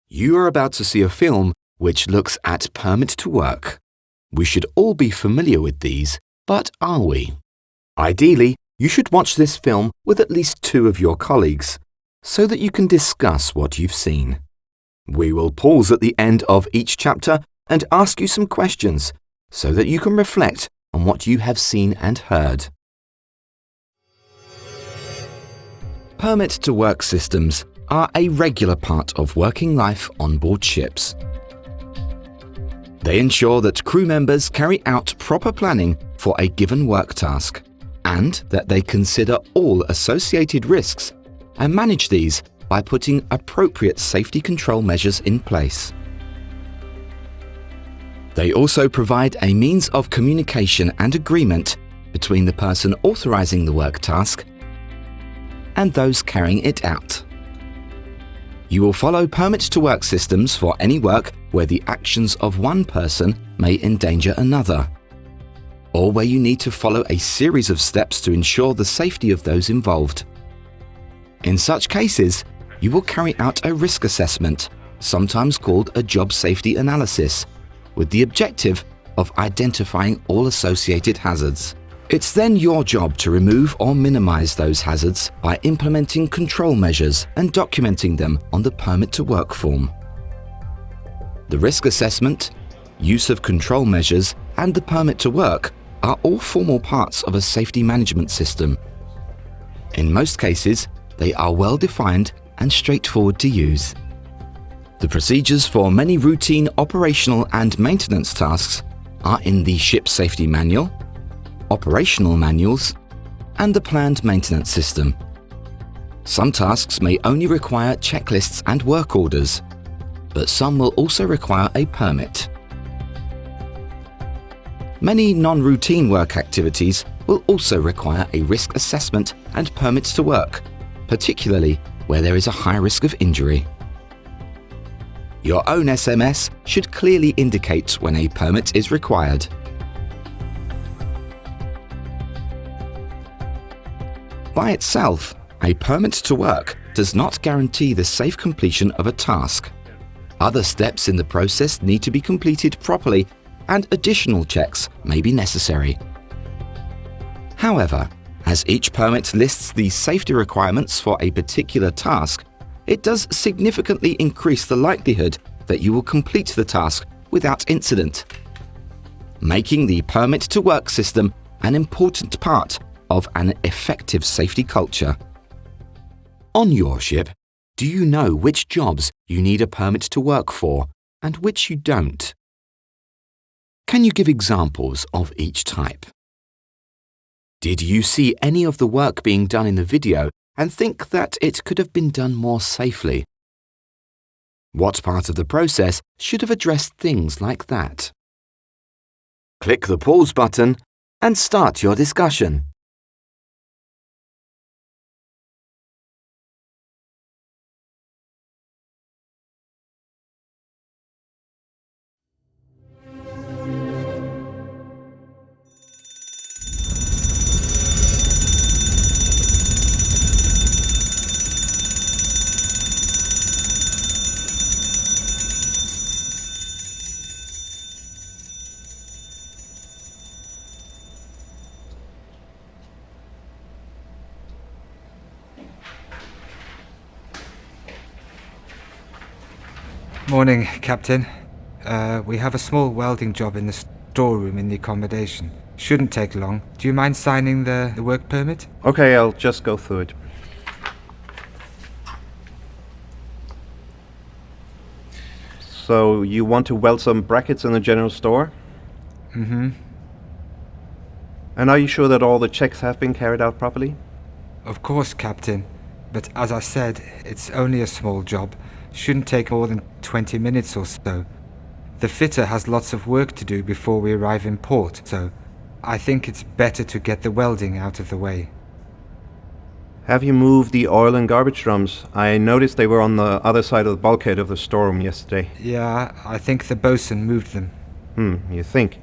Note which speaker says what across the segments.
Speaker 1: You are about to see a film which looks at permit to work. We should all be familiar with these, but are we? Ideally, you should watch this film with at least 2 of your colleagues, so that you can discuss what you've seen. We will pause at the end of each chapter and ask you some questions, so that you can reflect on what you have seen and heard. Permit to work systems are a regular part of working life on board ships. They ensure that crew members carry out proper planning for a given work task, and that they consider all associated risks and manage these by putting appropriate safety control measures in place. They also provide a means of communication and agreement between the person authorizing the work task and those carrying it out. You will follow permit to work systems for any work where the actions of one person may endanger another, or where you need to follow a series of steps to ensure the safety of those involved. In such cases, you will carry out a risk assessment, sometimes called a job safety analysis, with the objective of identifying all associated hazards. It's then your job to remove or minimize those hazards by implementing control measures and documenting them on the permit to work form. The risk assessment, use of control measures, and the permit to work are all formal parts of a safety management system. In most cases, they are well defined and straightforward to use. The procedures for many routine operational and maintenance tasks are in the Ship Safety Manual, operational manuals, and the planned maintenance system. Some tasks may only require checklists and work orders, but some will also require a permit. Many non-routine work activities will also require a risk assessment and permits to work, particularly where there is a high risk of injury. Your own SMS should clearly indicate when a permit is required. By itself, a permit to work does not guarantee the safe completion of a task. Other steps in the process need to be completed properly, and additional checks may be necessary. However, as each permit lists the safety requirements for a particular task, it does significantly increase the likelihood that you will complete the task without incident, making the permit to work system an important part of an effective safety culture. On your ship, do you know which jobs you need a permit to work for and which you don't? Can you give examples of each type? Did you see any of the work being done in the video and think that it could have been done more safely? What part of the process should have addressed things like that? Click the pause button and start your discussion.
Speaker 2: Morning, Captain. We have a small welding job in the storeroom in the accommodation. Shouldn't take long. Do you mind signing the work permit?
Speaker 3: Okay, I'll just go through it. So, you want to weld some brackets in the general store?
Speaker 2: Mm-hmm.
Speaker 3: And are you sure that all the checks have been carried out properly?
Speaker 2: Of course, Captain. But as I said, it's only a small job. Shouldn't take more than 20 minutes or so. The fitter has lots of work to do before we arrive in port, so I think it's better to get the welding out of the way.
Speaker 3: Have you moved the oil and garbage drums? I noticed they were on the other side of the bulkhead of the storeroom yesterday.
Speaker 2: Yeah, I think the bosun moved them.
Speaker 3: You think?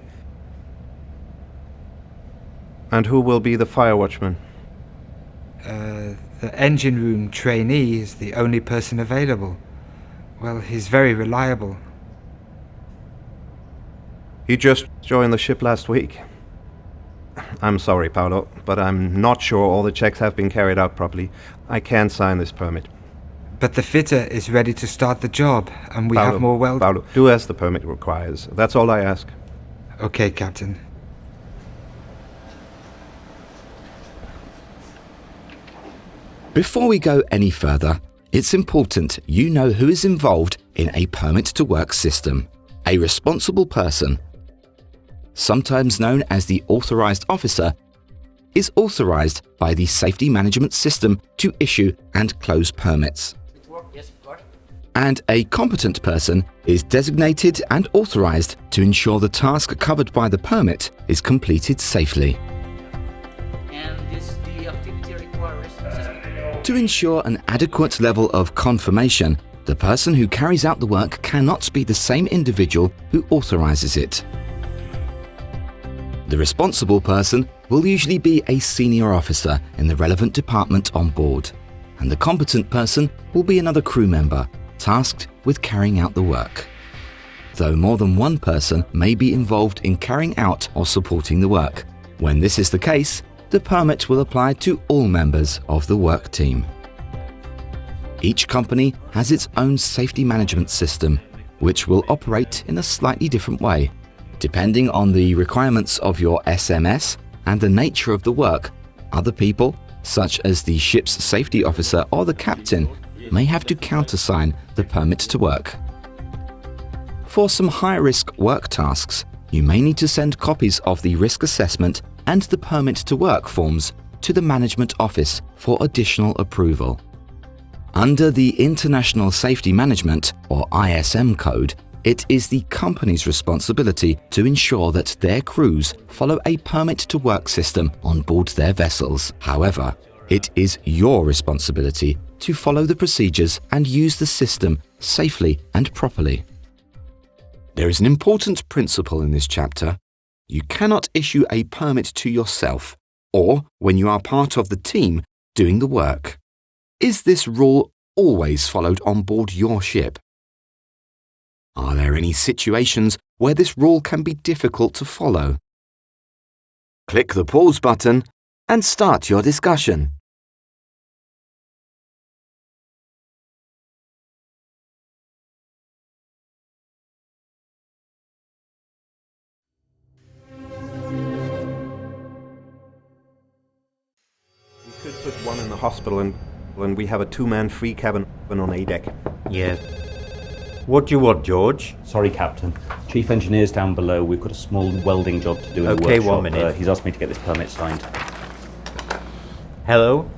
Speaker 3: And who will be the fire watchman?
Speaker 2: The engine room trainee is the only person available. Well, he's very reliable.
Speaker 3: He just joined the ship last week. I'm sorry, Paolo, but I'm not sure all the checks have been carried out properly. I can't sign this permit.
Speaker 2: But the fitter is ready to start the job, and we have more weld...
Speaker 3: Paolo, do as the permit requires. That's all I ask.
Speaker 2: Okay, Captain.
Speaker 1: Before we go any further, it's important you know who is involved in a permit to work system. A responsible person, sometimes known as the authorized officer, is authorized by the safety management system to issue and close permits. And a competent person is designated and authorized to ensure the task covered by the permit is completed safely. To ensure an adequate level of confirmation, the person who carries out the work cannot be the same individual who authorizes it. The responsible person will usually be a senior officer in the relevant department on board, and the competent person will be another crew member tasked with carrying out the work. Though more than one person may be involved in carrying out or supporting the work. When this is the case, the permit will apply to all members of the work team. Each company has its own safety management system, which will operate in a slightly different way. Depending on the requirements of your SMS and the nature of the work, other people, such as the ship's safety officer or the captain, may have to countersign the permit to work. For some high-risk work tasks, you may need to send copies of the risk assessment and the permit to work forms to the management office for additional approval. Under the International Safety Management, or ISM code, it is the company's responsibility to ensure that their crews follow a permit to work system on board their vessels. However, it is your responsibility to follow the procedures and use the system safely and properly. There is an important principle in this chapter. You cannot issue a permit to yourself or when you are part of the team doing the work. Is this rule always followed on board your ship? Are there any situations where this rule can be difficult to follow? Click the pause button and start your discussion.
Speaker 3: We could put one in the hospital and we have a two-man free cabin on A deck.
Speaker 4: Yeah. What do you want, George?
Speaker 5: Sorry, Captain. Chief Engineer's down below. We've got a small welding job to do in the workshop.
Speaker 4: Okay, 1 minute.
Speaker 5: He's asked me to get this permit signed.
Speaker 4: Hello?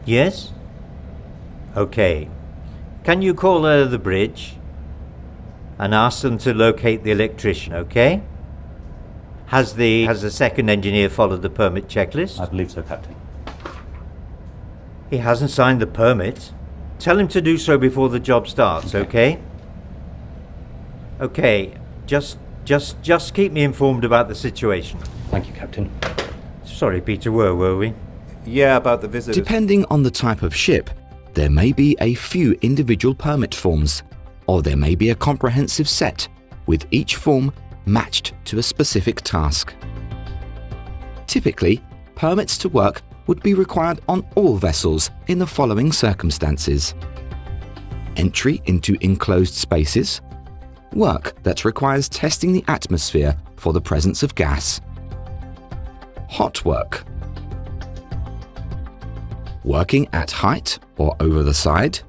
Speaker 4: Yes? Okay. Can you call the bridge and ask them to locate the electrician, okay? Has the second engineer followed the permit checklist?
Speaker 5: I believe so, Captain.
Speaker 4: He hasn't signed the permit. Tell him to do so before the job starts, okay? Okay, just keep me informed about the situation.
Speaker 5: Thank you, Captain.
Speaker 4: Sorry, Peter, where were we?
Speaker 3: Yeah, about the visitors.
Speaker 1: Depending on the type of ship, there may be a few individual permit forms, or there may be a comprehensive set, with each form matched to a specific task. Typically, permits to work would be required on all vessels in the following circumstances: entry into enclosed spaces, work that requires testing the atmosphere for the presence of gas, hot work. Working at height or over the side.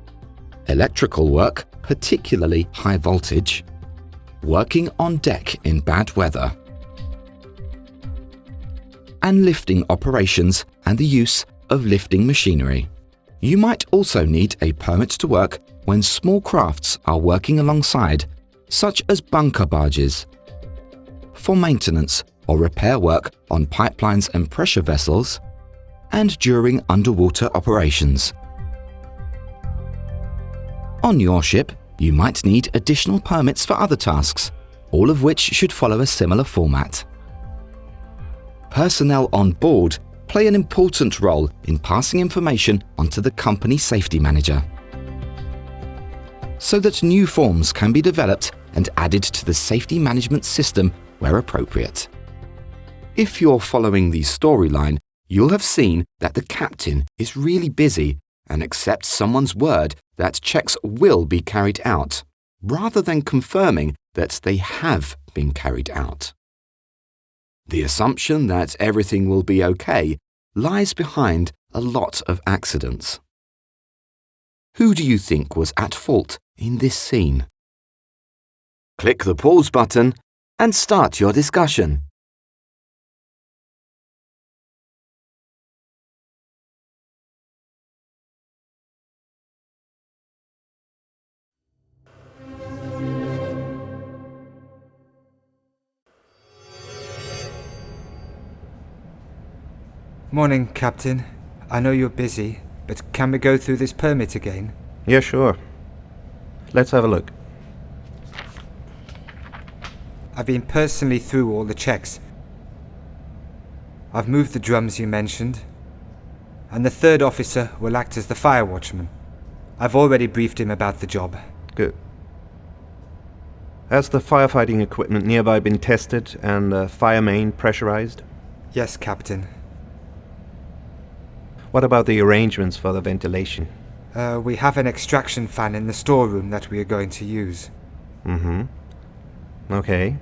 Speaker 1: Electrical work, particularly high voltage. Working on deck in bad weather. And lifting operations and the use of lifting machinery. You might also need a permit to work when small crafts are working alongside, such as bunker barges. For maintenance or repair work on pipelines and pressure vessels, and during underwater operations. On your ship, you might need additional permits for other tasks, all of which should follow a similar format. Personnel on board play an important role in passing information onto the company safety manager, so that new forms can be developed and added to the safety management system where appropriate. If you're following the storyline, you'll have seen that the captain is really busy and accepts someone's word that checks will be carried out, rather than confirming that they have been carried out. The assumption that everything will be okay lies behind a lot of accidents. Who do you think was at fault in this scene? Click the pause button and start your discussion.
Speaker 2: Morning, Captain. I know you're busy, but can we go through this permit again?
Speaker 3: Yeah, sure. Let's have a look.
Speaker 2: I've been personally through all the checks. I've moved the drums you mentioned, and the third officer will act as the fire watchman. I've already briefed him about the job.
Speaker 3: Good. Has the firefighting equipment nearby been tested and the fire main pressurized?
Speaker 2: Yes, Captain.
Speaker 3: What about the arrangements for the ventilation?
Speaker 2: We have an extraction fan in the storeroom that we are going to use.
Speaker 3: Okay.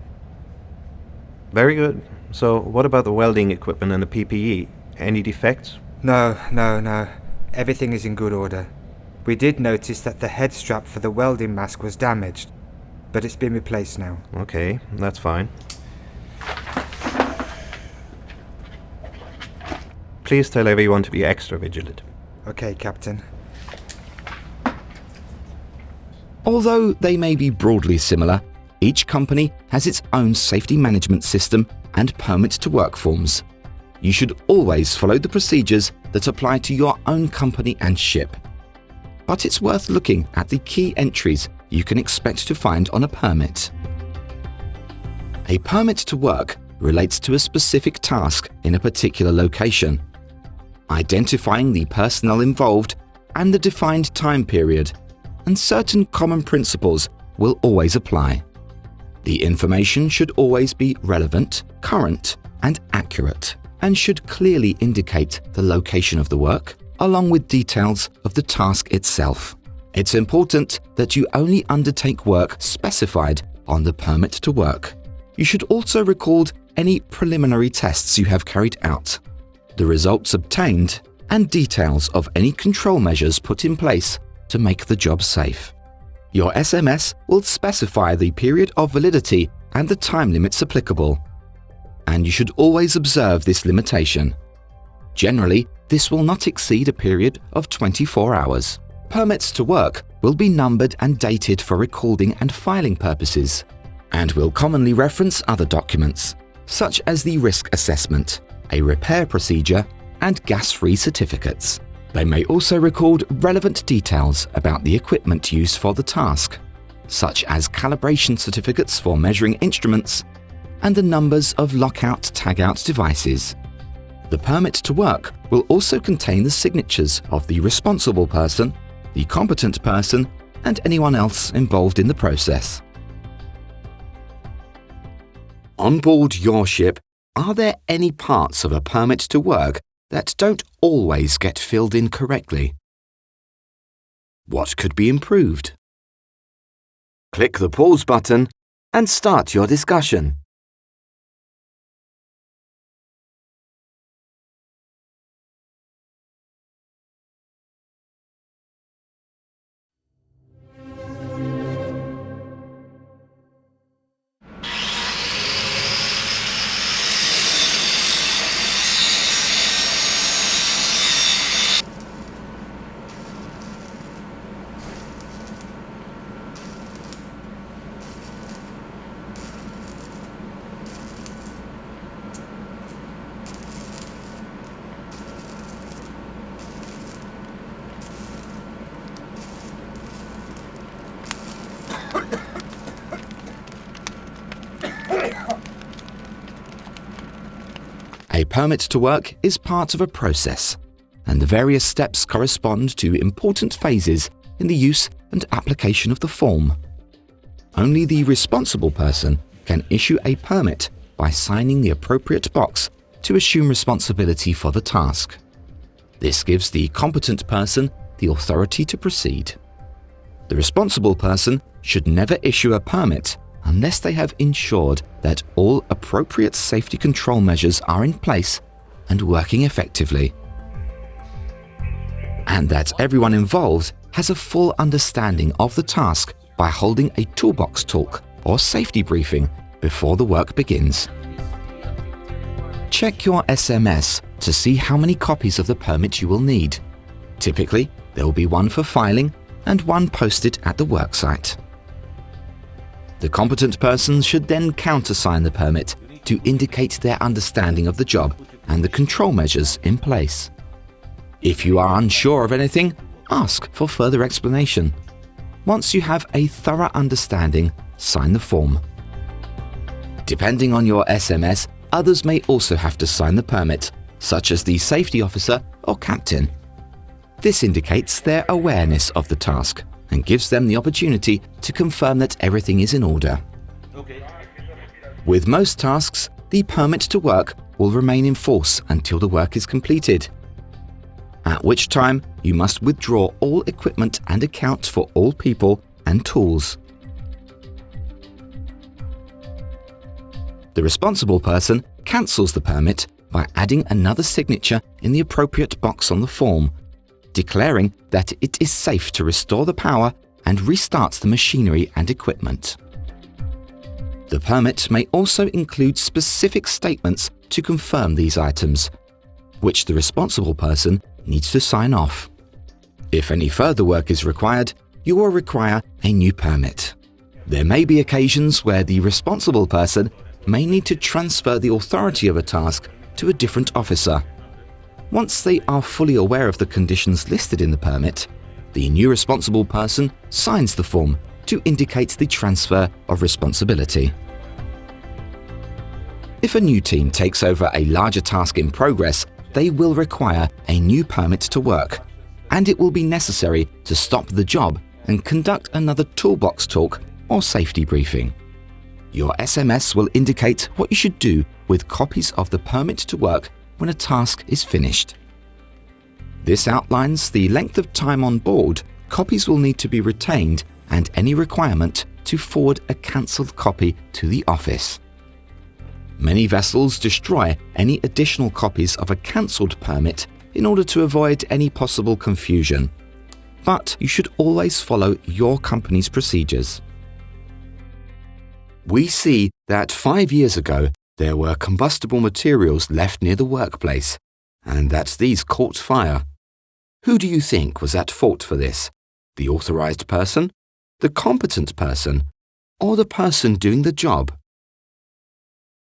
Speaker 3: Very good. So, what about the welding equipment and the PPE? Any defects?
Speaker 2: No. Everything is in good order. We did notice that the head strap for the welding mask was damaged, but it's been replaced now.
Speaker 3: Okay, that's fine. Please tell everyone to be extra vigilant.
Speaker 2: Okay, Captain.
Speaker 1: Although they may be broadly similar, each company has its own safety management system and permit to work forms. You should always follow the procedures that apply to your own company and ship. But it's worth looking at the key entries you can expect to find on a permit. A permit to work relates to a specific task in a particular location, identifying the personnel involved and the defined time period, and certain common principles will always apply. The information should always be relevant, current, and accurate, and should clearly indicate the location of the work, along with details of the task itself. It's important that you only undertake work specified on the permit to work. You should also record any preliminary tests you have carried out, the results obtained, and details of any control measures put in place to make the job safe. Your SMS will specify the period of validity and the time limits applicable, and you should always observe this limitation. Generally, this will not exceed a period of 24 hours. Permits to work will be numbered and dated for recording and filing purposes, and will commonly reference other documents, such as the risk assessment, a repair procedure, and gas-free certificates. They may also record relevant details about the equipment used for the task, such as calibration certificates for measuring instruments and the numbers of lockout/tagout devices. The permit to work will also contain the signatures of the responsible person, the competent person, and anyone else involved in the process. On board your ship, are there any parts of a permit to work that don't always get filled in correctly? What could be improved? Click the pause button and start your discussion. permit to work is part of a process, and the various steps correspond to important phases in the use and application of the form. Only the responsible person can issue a permit by signing the appropriate box to assume responsibility for the task. This gives the competent person the authority to proceed. The responsible person should never issue a permit unless they have ensured that all appropriate safety control measures are in place and working effectively, and that everyone involved has a full understanding of the task by holding a toolbox talk or safety briefing before the work begins. Check your SMS to see how many copies of the permit you will need. Typically, there will be one for filing and one posted at the worksite. The competent person should then countersign the permit to indicate their understanding of the job and the control measures in place. If you are unsure of anything, ask for further explanation. Once you have a thorough understanding, sign the form. Depending on your SMS, others may also have to sign the permit, such as the safety officer or captain. This indicates their awareness of the task and gives them the opportunity to confirm that everything is in order. With most tasks, the permit to work will remain in force until the work is completed, at which time you must withdraw all equipment and account for all people and tools. The responsible person cancels the permit by adding another signature in the appropriate box on the form, declaring that it is safe to restore the power and restarts the machinery and equipment. The permit may also include specific statements to confirm these items, which the responsible person needs to sign off. If any further work is required, you will require a new permit. There may be occasions where the responsible person may need to transfer the authority of a task to a different officer. Once they are fully aware of the conditions listed in the permit, the new responsible person signs the form to indicate the transfer of responsibility. If a new team takes over a larger task in progress, they will require a new permit to work, and it will be necessary to stop the job and conduct another toolbox talk or safety briefing. Your SMS will indicate what you should do with copies of the permit to work when a task is finished. This outlines the length of time on board copies will need to be retained and any requirement to forward a cancelled copy to the office. Many vessels destroy any additional copies of a cancelled permit in order to avoid any possible confusion, but you should always follow your company's procedures. We see that 5 years ago there were combustible materials left near the workplace, and that these caught fire. Who do you think was at fault for this? The authorized person, the competent person, or the person doing the job?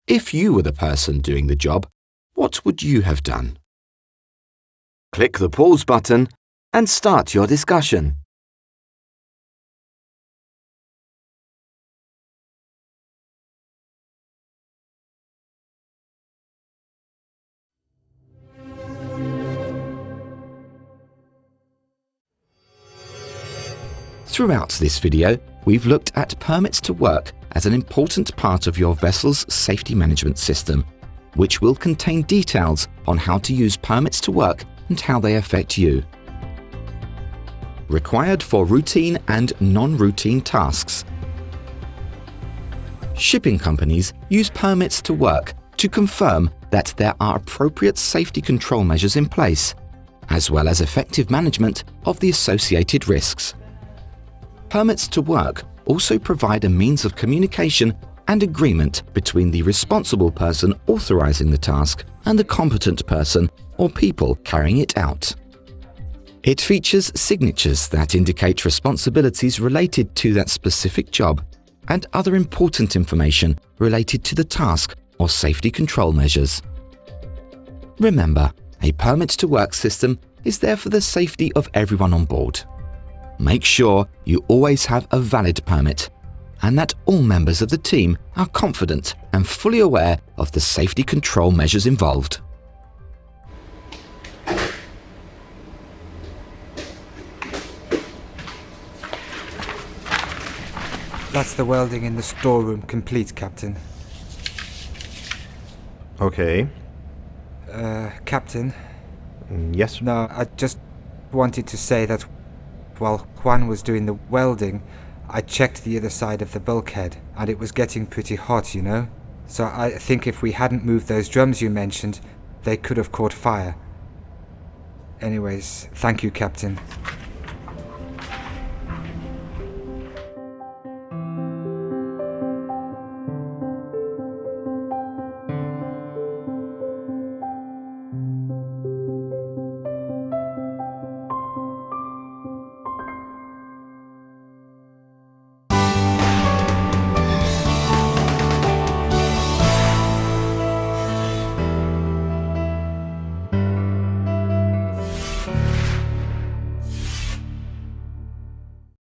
Speaker 1: If you were the person doing the job, what would you have done? Click the pause button and start your discussion. Throughout this video, we've looked at permits to work as an important part of your vessel's safety management system, which will contain details on how to use permits to work and how they affect you. Required for routine and non-routine tasks. Shipping companies use permits to work to confirm that there are appropriate safety control measures in place, as well as effective management of the associated risks. Permits to work also provide a means of communication and agreement between the responsible person authorizing the task and the competent person or people carrying it out. It features signatures that indicate responsibilities related to that specific job and other important information related to the task or safety control measures. Remember, a permit to work system is there for the safety of everyone on board. Make sure you always have a valid permit and that all members of the team are confident and fully aware of the safety control measures involved.
Speaker 2: That's the welding in the storeroom complete, Captain.
Speaker 3: Okay.
Speaker 2: Captain?
Speaker 3: Yes?
Speaker 2: No, I just wanted to say that while Juan was doing the welding, I checked the other side of the bulkhead, and it was getting pretty hot, you know? So I think if we hadn't moved those drums you mentioned, they could have caught fire. Anyways, thank you, Captain.